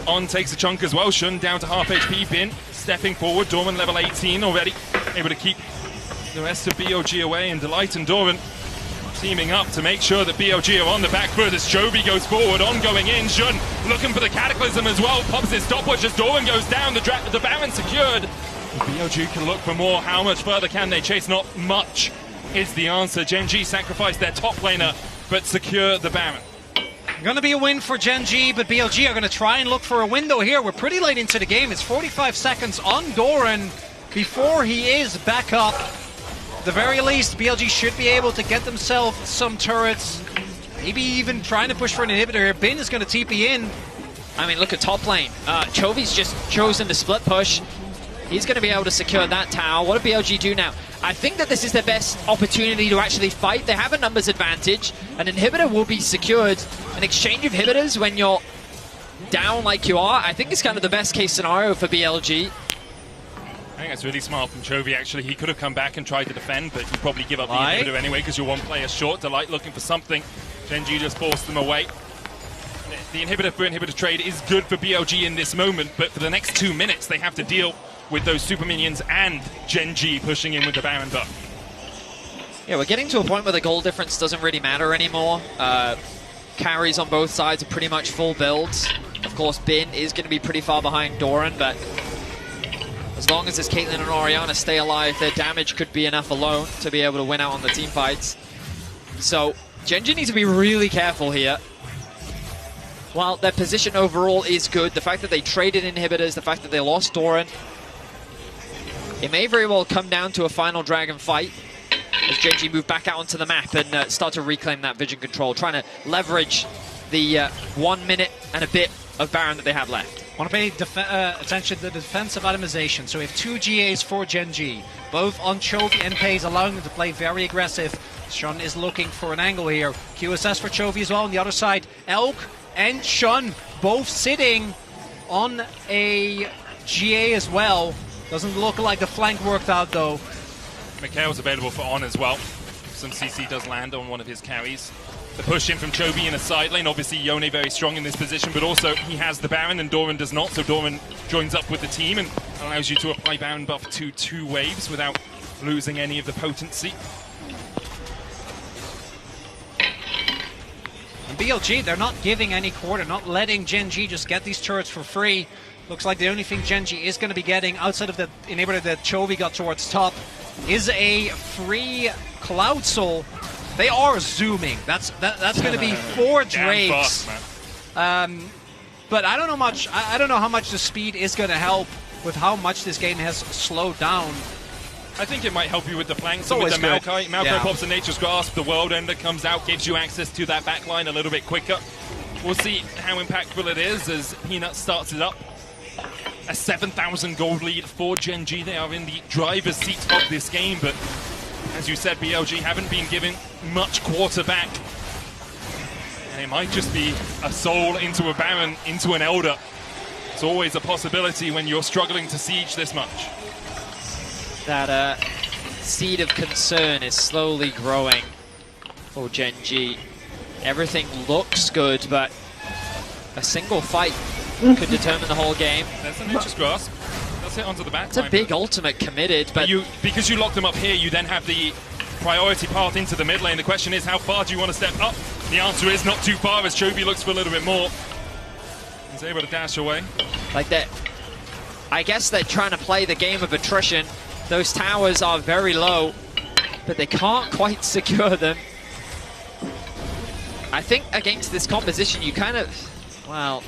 On takes a chunk as well, Shun down to half HP, Bin stepping forward, Dorman level 18 already, able to keep the rest of BLG away, and Delight and Doran teaming up to make sure that BLG are on the back foot as Chovy goes forward, On going in, Shun looking for the Cataclysm as well, pops his stopwatch as Doran goes down, the Baron secured. BLG can look for more, how much further can they chase? Not much is the answer. Gen G sacrificed their top laner, but secure the Baron. Going to be a win for Gen G, but BLG are going to try and look for a window here. We're pretty late into the game. It's 45 seconds on Doran before he is back up. At the very least, BLG should be able to get themselves some turrets. Maybe even trying to push for an inhibitor here. Bin is going to TP in. I mean, look at top lane. Chovy's just chosen to split push. He's going to be able to secure that tower. What do BLG do now? I think that this is their best opportunity to actually fight. They have a numbers advantage. An inhibitor will be secured. An exchange of inhibitors when you're down like you are, I think is kind of the best case scenario for BLG. I think that's really smart from Chovy, actually. He could have come back and tried to defend, but he'd probably give up the inhibitor anyway because you're 1 player short. Delight looking for something. Gen G just forced them away. The inhibitor for inhibitor trade is good for BLG in this moment, but for the next 2 minutes they have to deal with those super minions and Gen G pushing in with the Baron buff. Yeah, we're getting to a point where the goal difference doesn't really matter anymore. Carries on both sides are pretty much full builds. Of course, Bin is going to be pretty far behind Doran, but as long as this Caitlyn and Orianna stay alive, their damage could be enough alone to be able to win out on the team fights. So Gen G needs to be really careful here. While their position overall is good, the fact that they traded inhibitors, the fact that they lost Doran, it may very well come down to a final Dragon fight as Gen G move back out onto the map and start to reclaim that vision control, trying to leverage the 1 minute and a bit of Baron that they have left. Want to pay attention to the defensive atomization. So we have 2 GAs for Gen G, both on Chovy and Pays, allowing them to play very aggressive. Shun is looking for an angle here. QSS for Chovy as well on the other side. Elk and Shun both sitting on a GA as well. Doesn't look like the flank worked out though. Mikhail's available for On as well. Some CC does land on one of his carries. The push in from Chovy in a side lane. Obviously Yone very strong in this position, but also he has the Baron and Doran does not, so Doran joins up with the team and allows you to apply Baron buff to 2 waves without losing any of the potency. And BLG, they're not giving any quarter, not letting Gen G just get these turrets for free. Looks like the only thing Gen G is going to be getting outside of the inhibitor that Chovy got towards top is a free Cloud Soul. They are zooming. That's going to be 4 Drakes. But I don't know much. I don't know how much the speed is going to help with how much this game has slowed down. I think it might help you with the flanks and with the Maokai. Maokai pops a Nature's Grasp, the World Ender comes out, gives you access to that backline a little bit quicker. We'll see how impactful it is as Peanut starts it up. A 7,000 gold lead for Gen G. They are in the driver's seat of this game, but as you said, BLG haven't been given much quarterback. And it might just be a soul into a Baron, into an Elder. It's always a possibility when you're struggling to siege this much. That seed of concern is slowly growing Oh, Genji. Everything looks good, but a single fight could determine the whole game. There's an inches grasp. That's it onto the back. It's a big ultimate committed, but because you lock them up here, you then have the priority path into the mid lane. The question is, how far do you want to step up? The answer is not too far, as Chovy looks for a little bit more. He's able to dash away. Like that, I guess they're trying to play the game of attrition. Those towers are very low, but they can't quite secure them. I think against this composition, you kind of, well,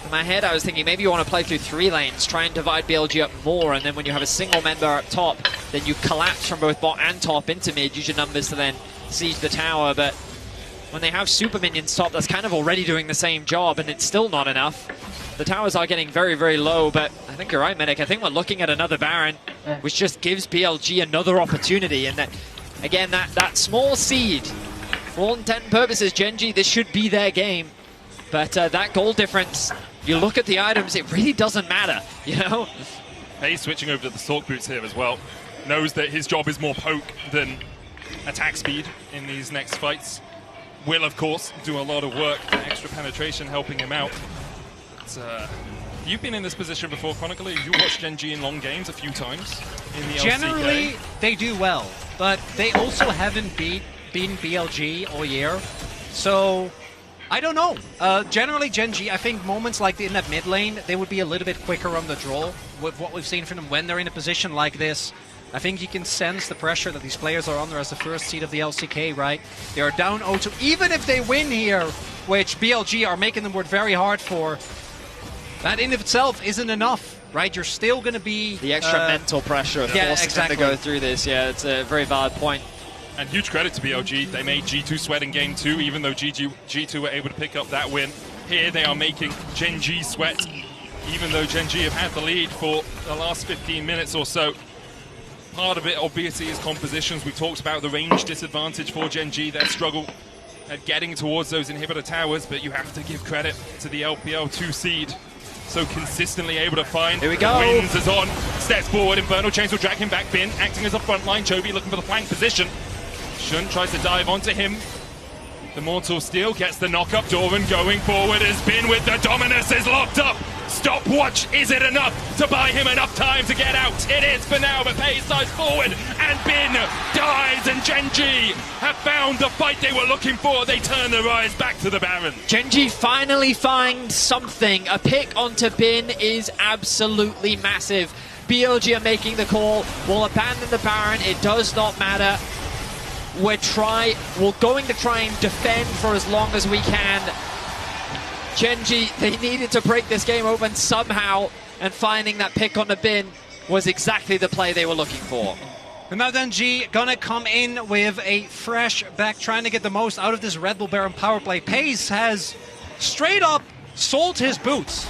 in my head I was thinking maybe you want to play through 3 lanes, try and divide BLG up more, and then when you have a single member up top, then you collapse from both bot and top into mid, use your numbers to then siege the tower. But when they have super minions top, that's kind of already doing the same job, and it's still not enough. The towers are getting very, very low, but I think you're right, Medic. I think we're looking at another Baron, which just gives BLG another opportunity, and that, again, that small seed, for all intent and purposes, Genji, this should be their game. But that goal difference, you look at the items, it really doesn't matter, you know? He's switching over to the Stalk Boots here as well. Knows that his job is more poke than attack speed in these next fights. Will, of course, do a lot of work for extra penetration, helping him out. You've been in this position before, Chronicle. You watched Genji in long games a few times in the Generally, LCK. they do well, but they also haven't beaten BLG all year. So, I don't know. Generally, Genji, I think moments like in that mid lane, they would be a little bit quicker on the draw with what we've seen from them when they're in a position like this. I think you can sense the pressure that these players are under as the first seed of the LCK, right? They are down 0-2. Even if they win here, which BLG are making them work very hard for, that in of itself isn't enough, right? You're still going to be... The extra mental pressure of forcing them to go through this. Yeah, it's a very valid point. And huge credit to BLG. They made G2 sweat in game 2, even though G2 were able to pick up that win. Here they are making Genji sweat, even though Genji have had the lead for the last 15 minutes or so. Part of it, obviously, is compositions. We've talked about the range disadvantage for Genji, their struggle at getting towards those inhibitor towers, but you have to give credit to the LPL 2 seed. So consistently able to find. Here we go. Wins is on, steps forward, Infernal Chains will drag him back. Bin acting as a front line. Chovy looking for the flank position. Shun tries to dive onto him. The Mortal Steel gets the knock-up. Doran going forward as Bin with the Dominus is locked up. Stopwatch, is it enough to buy him enough time to get out? It is for now, but Pace dives forward and Bin dies, and Genji have found the fight they were looking for. They turn their eyes back to the Baron. Genji finally finds something. A pick onto Bin is absolutely massive. BLG are making the call. We'll abandon the Baron. It does not matter. We're going to try and defend for as long as we can. Genji, they needed to break this game open somehow, and finding that pick on the Bin was exactly the play they were looking for. And now then G gonna come in with a fresh back, trying to get the most out of this Red Bull Baron power play. Pace has straight up sold his boots.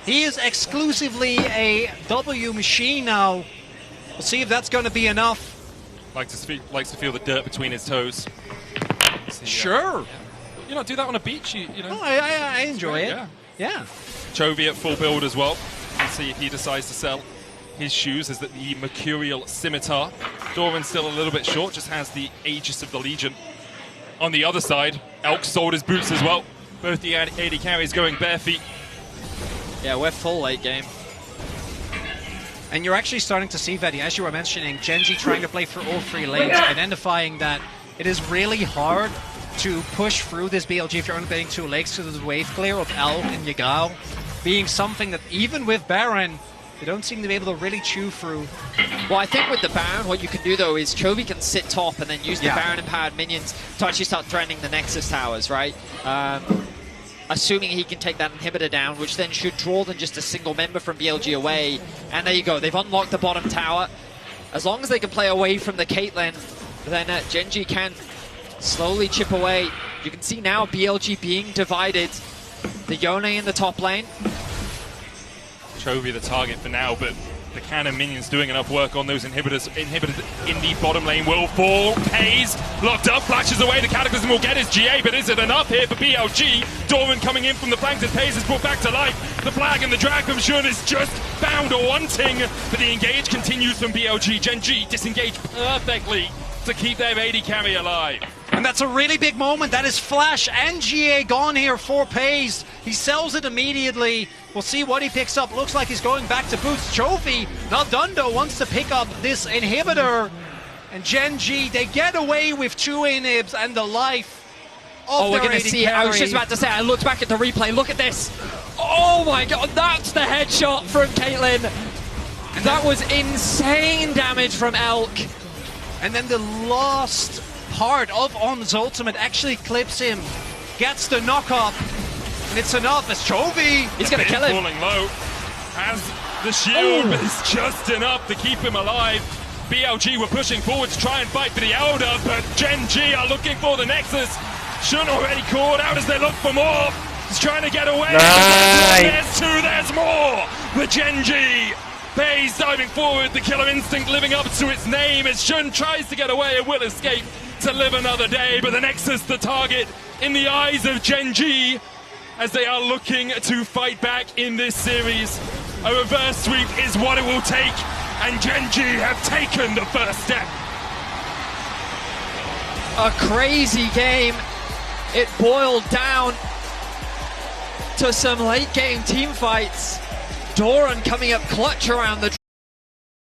He is exclusively a W machine now. We'll see if that's gonna be enough. Likes to feel the dirt between his toes. Sure. Yeah. You know, do that on a beach, you know. Oh, I enjoy it. Yeah. Chovy at full build as well. We'll see if he decides to sell his shoes as the Mercurial Scimitar. Doran's still a little bit short, just has the Aegis of the Legion. On the other side, Elk sold his boots as well. Both the AD carries going bare feet. Yeah, we're full late game. And you're actually starting to see, Vedi, as you were mentioning, Genji trying to play for all 3 lanes, identifying that it is really hard to push through this BLG if you're only playing 2 legs, because of the wave clear of Elk and Yagao being something that even with Baron, they don't seem to be able to really chew through. Well, I think with the Baron, what you can do though is Chovy can sit top and then use the Baron empowered minions to actually start threatening the Nexus towers, right? Assuming he can take that inhibitor down, which then should draw than just a single member from BLG away. And there you go, they've unlocked the bottom tower. As long as they can play away from the Caitlyn, then Genji can slowly chip away. You can see now BLG being divided. The Yone in the top lane. Chovy the target for now, but the cannon minions doing enough work on those inhibitors. Inhibitor in the bottom lane will fall. Pays locked up, flashes away. The Cataclysm will get his GA, but is it enough here for BLG? Doran coming in from the flanks as Pays is brought back to life. The flag and the drag from Shun is just found wanting, but the engage continues from BLG. Genji disengaged perfectly to keep their AD carry alive. And that's a really big moment. That is Flash and GA gone here for Pays. He sells it immediately. We'll see what he picks up. Looks like he's going back to Boots. Chovy, not done though, wants to pick up this inhibitor. And Gen G, they get away with 2 inhibs and the life of we're their going to AD see it. I was carry. just about to say, I looked back at the replay. Look at this. Oh my god, that's the headshot from Caitlyn. That was insane damage from Elk. And then the last part of On's ultimate actually clips him, gets the knock up, and it's enough as Chovy. He's going to kill him. Falling low as the shield is just enough to keep him alive. BLG were pushing forward to try and fight for the Elder, but Gen G are looking for the Nexus. Shun already caught out as they look for more. He's trying to get away. There's 2, there's more. The Gen G. Pays diving forward, the killer instinct living up to its name as Shun tries to get away and will escape to live another day. But the Nexus, the target in the eyes of Gen G as they are looking to fight back in this series. A reverse sweep is what it will take, and Gen G have taken the first step. A crazy game. It boiled down to some late game team fights. Doran coming up clutch around the